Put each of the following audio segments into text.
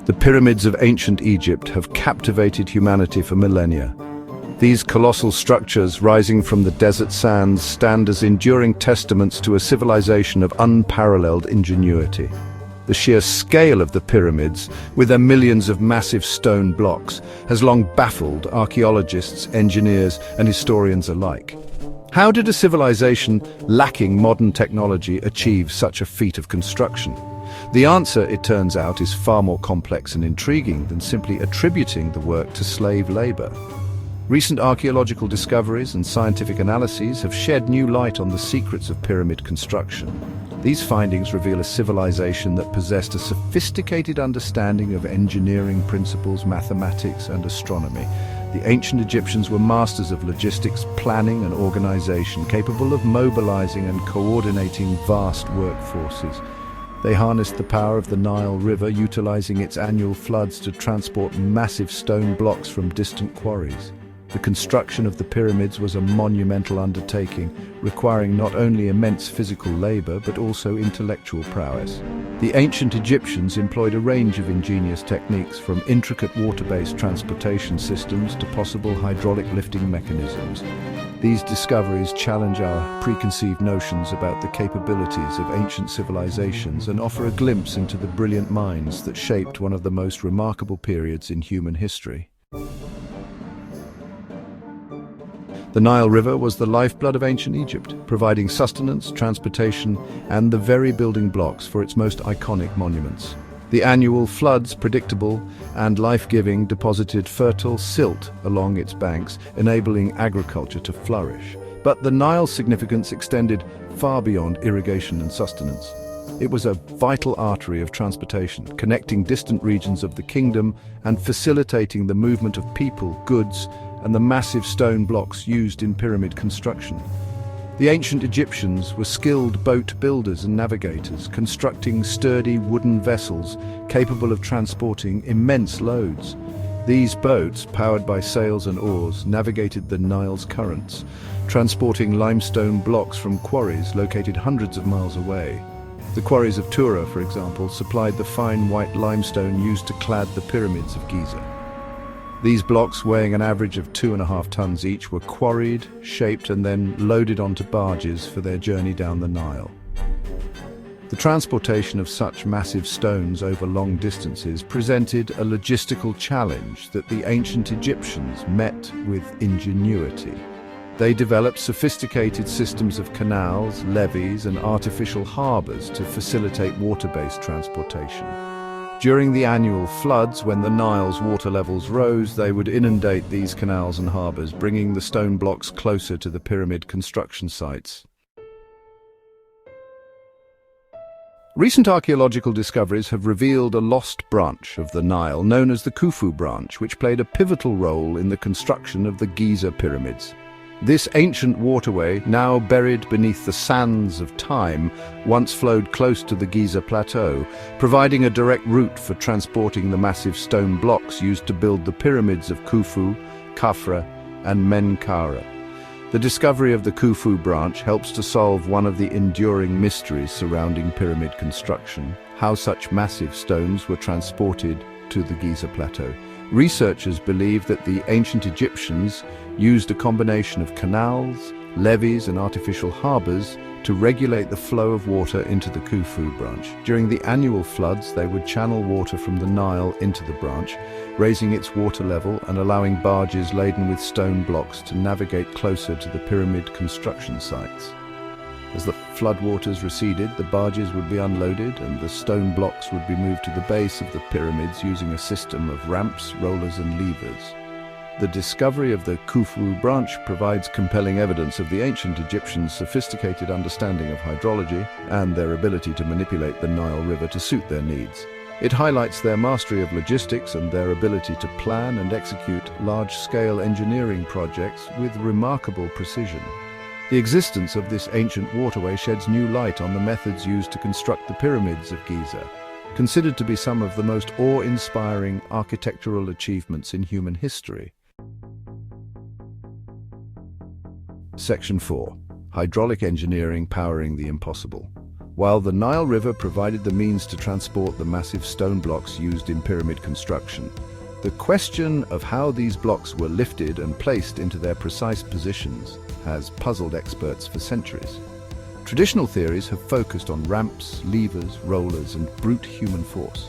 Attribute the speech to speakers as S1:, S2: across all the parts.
S1: The pyramids of ancient Egypt have captivated humanity for millennia. These colossal structures rising from the desert sands stand as enduring testaments to a civilization of unparalleled ingenuity. The sheer scale of the pyramids, with their millions of massive stone blocks, has long baffled archaeologists, engineers, and historians alike. How did a civilization lacking modern technology achieve such a feat of construction? The answer, it turns out, is far more complex and intriguing than simply attributing the work to slave labor. Recent archaeological discoveries and scientific analyses have shed new light on the secrets of pyramid construction. These findings reveal a civilization that possessed a sophisticated understanding of engineering principles, mathematics, and astronomy. The ancient Egyptians were masters of logistics, planning, and organization, capable of mobilizing and coordinating vast workforces. They harnessed the power of the Nile River, utilizing its annual floods to transport massive stone blocks from distant quarries. The construction of the pyramids was a monumental undertaking, requiring not only immense physical labor but also intellectual prowess. The ancient Egyptians employed a range of ingenious techniques, from intricate water-based transportation systems to possible hydraulic lifting mechanisms. These discoveries challenge our preconceived notions about the capabilities of ancient civilizations and offer a glimpse into the brilliant minds that shaped one of the most remarkable periods in human history. The Nile River was the lifeblood of ancient Egypt, providing sustenance, transportation, and the very building blocks for its most iconic monuments. The annual floods, predictable and life-giving, deposited fertile silt along its banks, enabling agriculture to flourish. But the Nile's significance extended far beyond irrigation and sustenance. It was a vital artery of transportation, connecting distant regions of the kingdom and facilitating the movement of people, goods, and the massive stone blocks used in pyramid construction. The ancient Egyptians were skilled boat builders and navigators, constructing sturdy wooden vessels capable of transporting immense loads. These boats, powered by sails and oars, navigated the Nile's currents, transporting limestone blocks from quarries located hundreds of miles away. The quarries of Tura, for example, supplied the fine white limestone used to clad the pyramids of Giza. These blocks, weighing an average of 2.5 tons each, were quarried, shaped, and then loaded onto barges for their journey down the Nile. The transportation of such massive stones over long distances presented a logistical challenge that the ancient Egyptians met with ingenuity. They developed sophisticated systems of canals, levees, and artificial harbors to facilitate water-based transportation. During the annual floods, when the Nile's water levels rose, they would inundate these canals and harbors, bringing the stone blocks closer to the pyramid construction sites. Recent archaeological discoveries have revealed a lost branch of the Nile known as the Khufu branch, which played a pivotal role in the construction of the Giza pyramids. This ancient waterway, now buried beneath the sands of time, once flowed close to the Giza plateau, providing a direct route for transporting the massive stone blocks used to build the pyramids of Khufu, Khafra, and Menkaure. The discovery of the Khufu branch helps to solve one of the enduring mysteries surrounding pyramid construction: how such massive stones were transported to the Giza plateau. Researchers believe that the ancient Egyptians used a combination of canals, levees, and artificial harbors to regulate the flow of water into the Khufu branch. During the annual floods, they would channel water from the Nile into the branch, raising its water level and allowing barges laden with stone blocks to navigate closer to the pyramid construction sites. As the floodwaters receded, the barges would be unloaded and the stone blocks would be moved to the base of the pyramids using a system of ramps, rollers, and levers. The discovery of the Khufu branch provides compelling evidence of the ancient Egyptians' sophisticated understanding of hydrology and their ability to manipulate the Nile River to suit their needs. It highlights their mastery of logistics and their ability to plan and execute large-scale engineering projects with remarkable precision. The existence of this ancient waterway sheds new light on the methods used to construct the pyramids of Giza, considered to be some of the most awe-inspiring architectural achievements in human history. Section 4. Hydraulic engineering powering the impossible. while the Nile River provided the means to transport the massive stone blocks used in pyramid construction. The question of how these blocks were lifted and placed into their precise positions has puzzled experts for centuries. Traditional theories have focused on ramps, levers, rollers, and brute human force.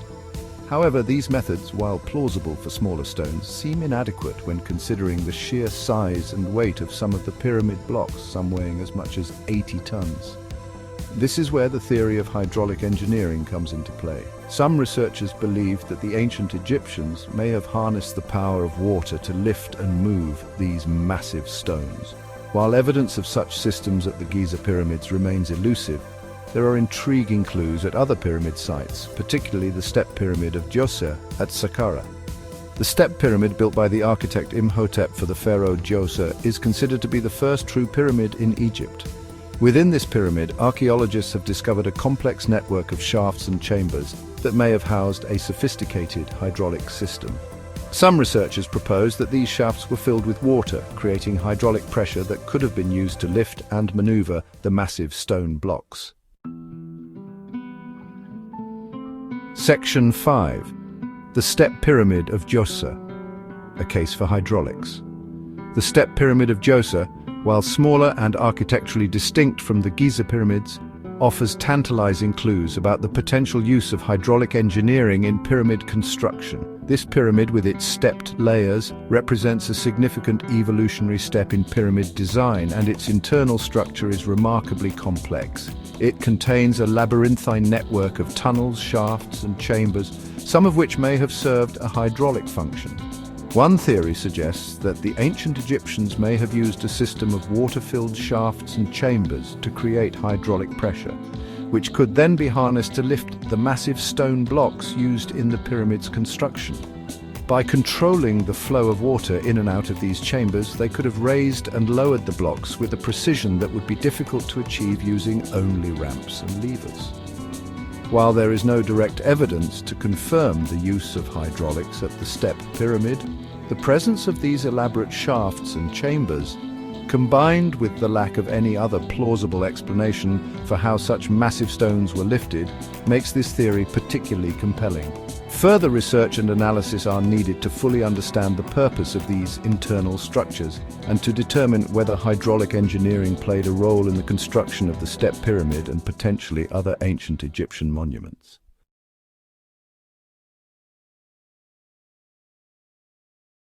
S1: However, these methods, while plausible for smaller stones, seem inadequate when considering the sheer size and weight of some of the pyramid blocks, some weighing as much as 80 tons. This is where the theory of hydraulic engineering comes into play. Some researchers believe that the ancient Egyptians may have harnessed the power of water to lift and move these massive stones. While evidence of such systems at the Giza pyramids remains elusive, there are intriguing clues at other pyramid sites, particularly the step pyramid of Djoser at Saqqara. The step pyramid built by the architect Imhotep for the pharaoh Djoser is considered to be the first true pyramid in Egypt. Within this pyramid, archaeologists have discovered a complex network of shafts and chambers that may have housed a sophisticated hydraulic system. Some researchers propose that these shafts were filled with water, creating hydraulic pressure that could have been used to lift and maneuver the massive stone blocks. Section 5. The Step Pyramid of Djoser, a case for hydraulics. The Step Pyramid of Djoser, while smaller and architecturally distinct from the Giza pyramids, offers tantalizing clues about the potential use of hydraulic engineering in pyramid construction. This pyramid, with its stepped layers, represents a significant evolutionary step in pyramid design, and its internal structure is remarkably complex. It contains a labyrinthine network of tunnels, shafts, and chambers, some of which may have served a hydraulic function. One theory suggests that the ancient Egyptians may have used a system of water-filled shafts and chambers to create hydraulic pressure, which could then be harnessed to lift the massive stone blocks used in the pyramid's construction. By controlling the flow of water in and out of these chambers, they could have raised and lowered the blocks with a precision that would be difficult to achieve using only ramps and levers. While there is no direct evidence to confirm the use of hydraulics at the step pyramid, the presence of these elaborate shafts and chambers, combined with the lack of any other plausible explanation for how such massive stones were lifted, makes this theory particularly compelling. Further research and analysis are needed to fully understand the purpose of these internal structures and to determine whether hydraulic engineering played a role in the construction of the step pyramid and potentially other ancient Egyptian monuments.